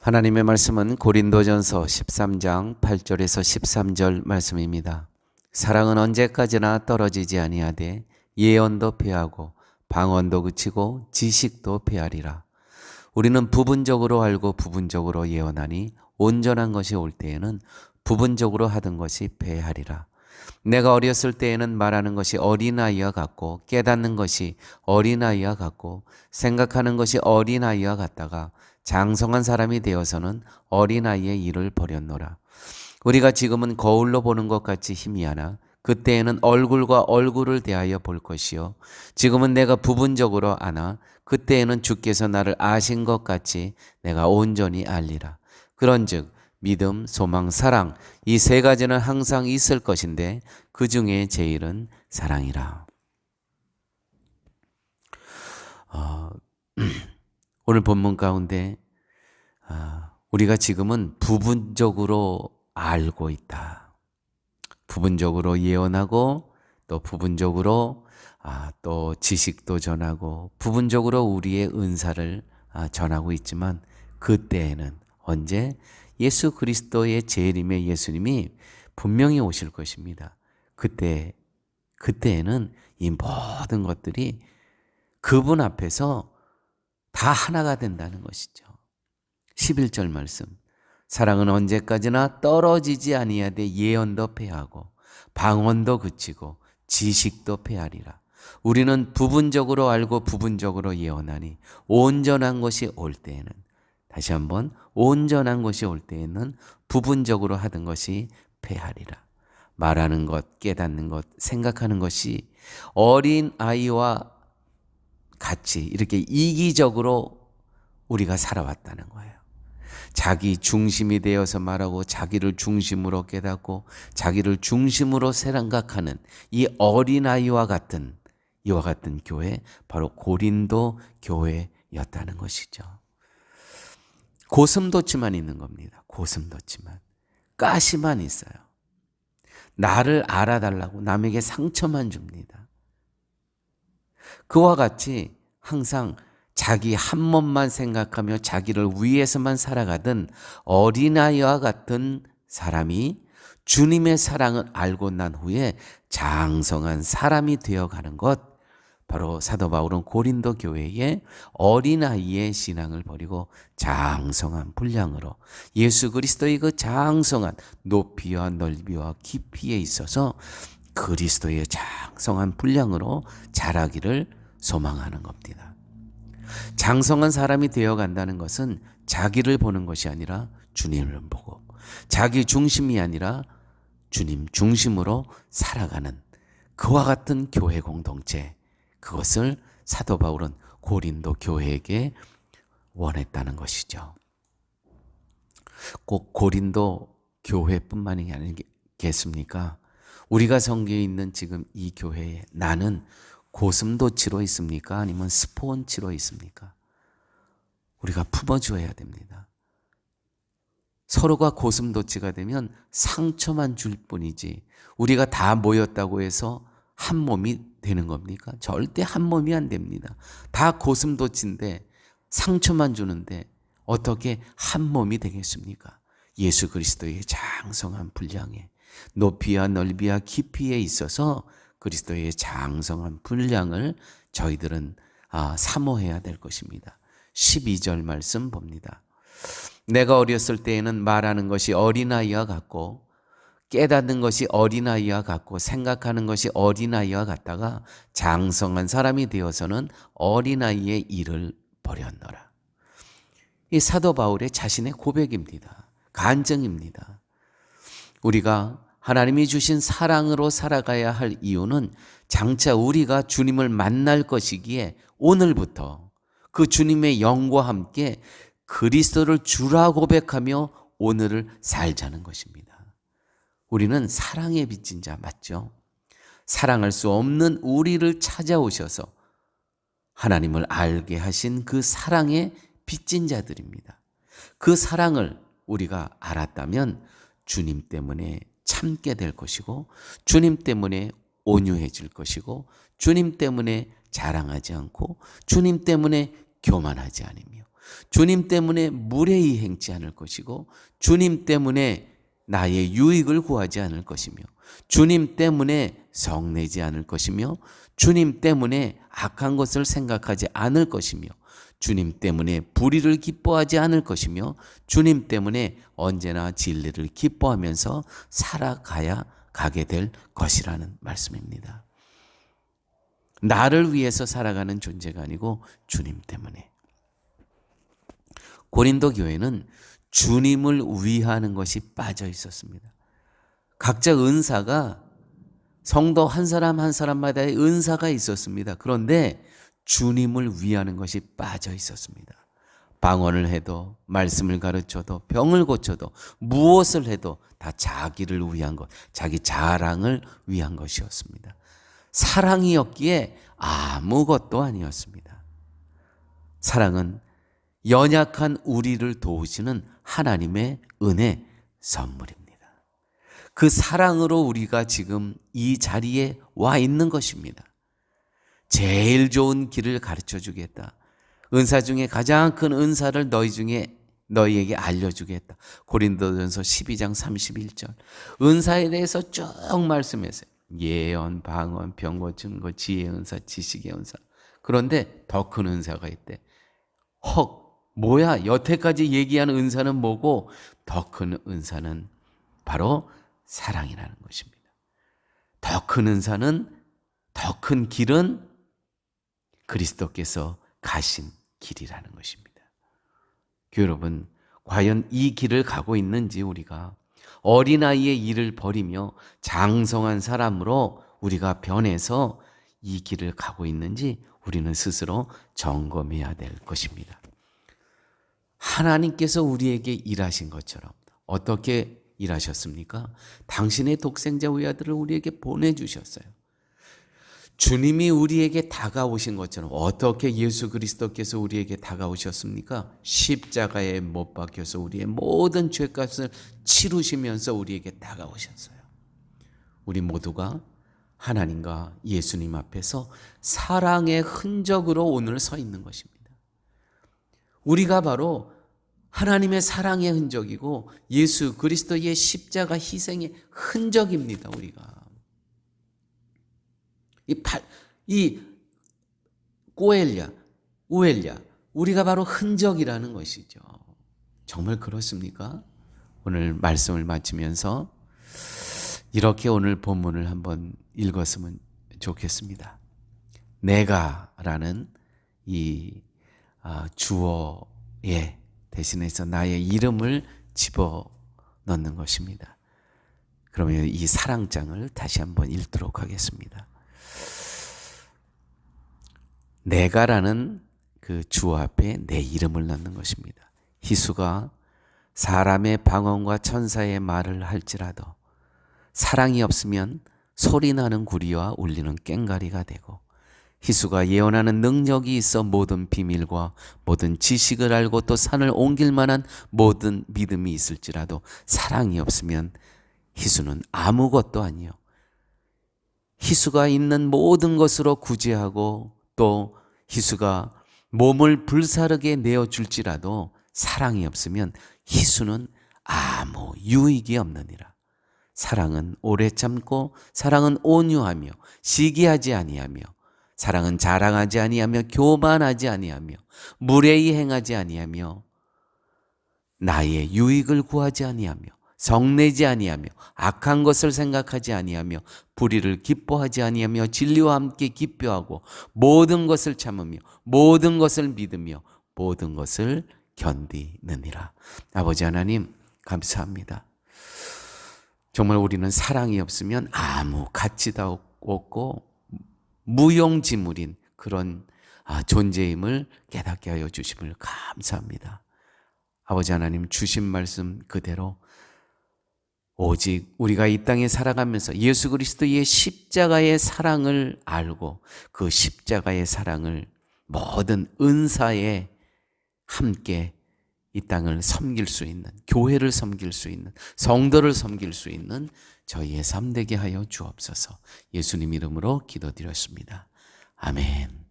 하나님의 말씀은 고린도전서 13장 8절에서 13절 말씀입니다. 사랑은 언제까지나 떨어지지 아니하되 예언도 패하고 방언도 그치고 지식도 패하리라. 우리는 부분적으로 알고 부분적으로 예언하니 온전한 것이 올 때에는 부분적으로 하던 것이 패하리라. 내가 어렸을 때에는 말하는 것이 어린아이와 같고 깨닫는 것이 어린아이와 같고 생각하는 것이 어린아이와 같다가 장성한 사람이 되어서는 어린아이의 일을 버렸노라. 우리가 지금은 거울로 보는 것 같이 희미하나 그때에는 얼굴과 얼굴을 대하여 볼 것이요 지금은 내가 부분적으로 아나 그때에는 주께서 나를 아신 것 같이 내가 온전히 알리라. 그런즉 믿음, 소망, 사랑 이 세 가지는 항상 있을 것인데 그 중에 제일은 사랑이라. 오늘 본문 가운데 우리가 지금은 부분적으로 알고 있다. 부분적으로 예언하고 또 부분적으로 또 지식도 전하고 부분적으로 우리의 은사를 전하고 있지만 그때에는 언제? 예수 그리스도의 재림의 예수님이 분명히 오실 것입니다. 그때에는 이 모든 것들이 그분 앞에서 다 하나가 된다는 것이죠. 11절 말씀. 사랑은 언제까지나 떨어지지 아니하되 예언도 패하고 방언도 그치고 지식도 패하리라. 우리는 부분적으로 알고 부분적으로 예언하니 온전한 것이 올 때에는, 다시 한번 온전한 것이 올 때에는 부분적으로 하던 것이 패하리라. 말하는 것, 깨닫는 것, 생각하는 것이 어린 아이와 같이 이렇게 이기적으로 우리가 살아왔다는 거예요. 자기 중심이 되어서 말하고 자기를 중심으로 깨닫고 자기를 중심으로 생각하는 이 어린아이와 같은 이와 같은 교회, 바로 고린도 교회였다는 것이죠. 고슴도치만 있는 겁니다. 고슴도치만. 가시만 있어요. 나를 알아달라고 남에게 상처만 줍니다. 그와 같이 항상 자기 한 몸만 생각하며 자기를 위해서만 살아가던 어린아이와 같은 사람이 주님의 사랑을 알고 난 후에 장성한 사람이 되어가는 것, 바로 사도 바울은 고린도 교회에 어린아이의 신앙을 버리고 장성한 분량으로 예수 그리스도의 그 장성한 높이와 넓이와 깊이에 있어서 그리스도의 장성한 분량으로 자라기를 소망하는 겁니다. 장성한 사람이 되어간다는 것은 자기를 보는 것이 아니라 주님을 보고 자기 중심이 아니라 주님 중심으로 살아가는 그와 같은 교회 공동체, 그것을 사도 바울은 고린도 교회에게 원했다는 것이죠. 꼭 고린도 교회뿐만이 아니겠습니까? 우리가 섬기에 있는 지금 이 교회에 나는 고슴도치로 있습니까? 아니면 스폰치로 있습니까? 우리가 품어줘야 됩니다. 서로가 고슴도치가 되면 상처만 줄 뿐이지 우리가 다 모였다고 해서 한 몸이 되는 겁니까? 절대 한 몸이 안 됩니다. 다 고슴도치인데 상처만 주는데 어떻게 한 몸이 되겠습니까? 예수 그리스도의 장성한 분량에 높이와 넓이와 깊이에 있어서 그리스도의 장성한 분량을 저희들은 사모해야 될 것입니다. 12절 말씀 봅니다. 내가 어렸을 때에는 말하는 것이 어린아이와 같고 깨닫는 것이 어린아이와 같고 생각하는 것이 어린아이와 같다가 장성한 사람이 되어서는 어린아이의 일을 버렸노라. 이 사도 바울의 자신의 고백입니다. 간증입니다. 우리가 하나님이 주신 사랑으로 살아가야 할 이유는 장차 우리가 주님을 만날 것이기에 오늘부터 그 주님의 영과 함께 그리스도를 주라 고백하며 오늘을 살자는 것입니다. 우리는 사랑에 빚진 자 맞죠? 사랑할 수 없는 우리를 찾아오셔서 하나님을 알게 하신 그 사랑에 빚진 자들입니다. 그 사랑을 우리가 알았다면 주님 때문에 참게 될 것이고 주님 때문에 온유해질 것이고 주님 때문에 자랑하지 않고 주님 때문에 교만하지 않으며 주님 때문에 무례히 행치 않을 것이고, 주님 때문에 나의 유익을 구하지 않을 것이며, 주님 때문에 성내지 않을 것이며, 주님 때문에 악한 것을 생각하지 않을 것이며, 주님 때문에 불의를 기뻐하지 않을 것이며, 주님 때문에 언제나 진리를 기뻐하면서 살아가야 가게 될 것이라는 말씀입니다. 나를 위해서 살아가는 존재가 아니고 주님 때문에. 고린도 교회는 주님을 위하는 것이 빠져 있었습니다. 각자 은사가, 성도 한 사람 한 사람마다의 은사가 있었습니다. 그런데 주님을 위하는 것이 빠져 있었습니다. 방언을 해도, 말씀을 가르쳐도, 병을 고쳐도, 무엇을 해도 다 자기를 위한 것, 자기 자랑을 위한 것이었습니다. 사랑이었기에 아무것도 아니었습니다. 사랑은 연약한 우리를 도우시는 하나님의 은혜 선물입니다. 그 사랑으로 우리가 지금 이 자리에 와 있는 것입니다. 제일 좋은 길을 가르쳐 주겠다. 은사 중에 가장 큰 은사를 너희에게 알려주겠다. 고린도전서 12장 31절. 은사에 대해서 쭉 말씀했어요. 예언, 방언, 병 고치는 것, 지혜의 은사, 지식의 은사. 그런데 더 큰 은사가 있대. 뭐야? 여태까지 얘기하는 은사는 뭐고, 더 큰 은사는 바로 사랑이라는 것입니다. 더 큰 은사는, 더 큰 길은 그리스도께서 가신 길이라는 것입니다. 여러분, 과연 이 길을 가고 있는지, 우리가 어린아이의 일을 버리며 장성한 사람으로 우리가 변해서 이 길을 가고 있는지 우리는 스스로 점검해야 될 것입니다. 하나님께서 우리에게 일하신 것처럼 어떻게 일하셨습니까? 당신의 독생자 외아들을 우리에게 보내주셨어요. 주님이 우리에게 다가오신 것처럼 어떻게 예수 그리스도께서 우리에게 다가오셨습니까? 십자가에 못 박혀서 우리의 모든 죄값을 치루시면서 우리에게 다가오셨어요. 우리 모두가 하나님과 예수님 앞에서 사랑의 흔적으로 오늘 서 있는 것입니다. 우리가 바로 하나님의 사랑의 흔적이고 예수 그리스도의 십자가 희생의 흔적입니다. 이 꼬엘랴, 우엘랴, 우리가 바로 흔적이라는 것이죠. 정말 그렇습니까? 오늘 말씀을 마치면서 이렇게 오늘 본문을 한번 읽었으면 좋겠습니다. 내가라는 이 주어에 대신해서 나의 이름을 집어넣는 것입니다. 그러면 이 사랑장을 다시 한번 읽도록 하겠습니다. 내가라는 그 주어 앞에 내 이름을 넣는 것입니다. 희수가 사람의 방언과 천사의 말을 할지라도 사랑이 없으면 소리나는 구리와 울리는 꽹과리가 되고, 희수가 예언하는 능력이 있어 모든 비밀과 모든 지식을 알고 또 산을 옮길 만한 모든 믿음이 있을지라도 사랑이 없으면 희수는 아무것도 아니요. 희수가 있는 모든 것으로 구제하고 또 희수가 몸을 불사르게 내어줄지라도 사랑이 없으면 희수는 아무 유익이 없느니라. 사랑은 오래 참고 사랑은 온유하며 시기하지 아니하며 사랑은 자랑하지 아니하며 교만하지 아니하며 무례히 행하지 아니하며 나의 유익을 구하지 아니하며 성내지 아니하며 악한 것을 생각하지 아니하며 불의를 기뻐하지 아니하며 진리와 함께 기뻐하고 모든 것을 참으며 모든 것을 믿으며 모든 것을 견디느니라. 아버지 하나님, 감사합니다. 정말 우리는 사랑이 없으면 아무 가치도 없고 무용지물인 그런 존재임을 깨닫게 하여 주심을 감사합니다. 아버지 하나님, 주신 말씀 그대로 오직 우리가 이 땅에 살아가면서 예수 그리스도의 십자가의 사랑을 알고 그 십자가의 사랑을 모든 은사에 함께 이 땅을 섬길 수 있는, 교회를 섬길 수 있는, 성도를 섬길 수 있는 저희의 삶 되게 하여 주옵소서. 예수님 이름으로 기도드렸습니다. 아멘.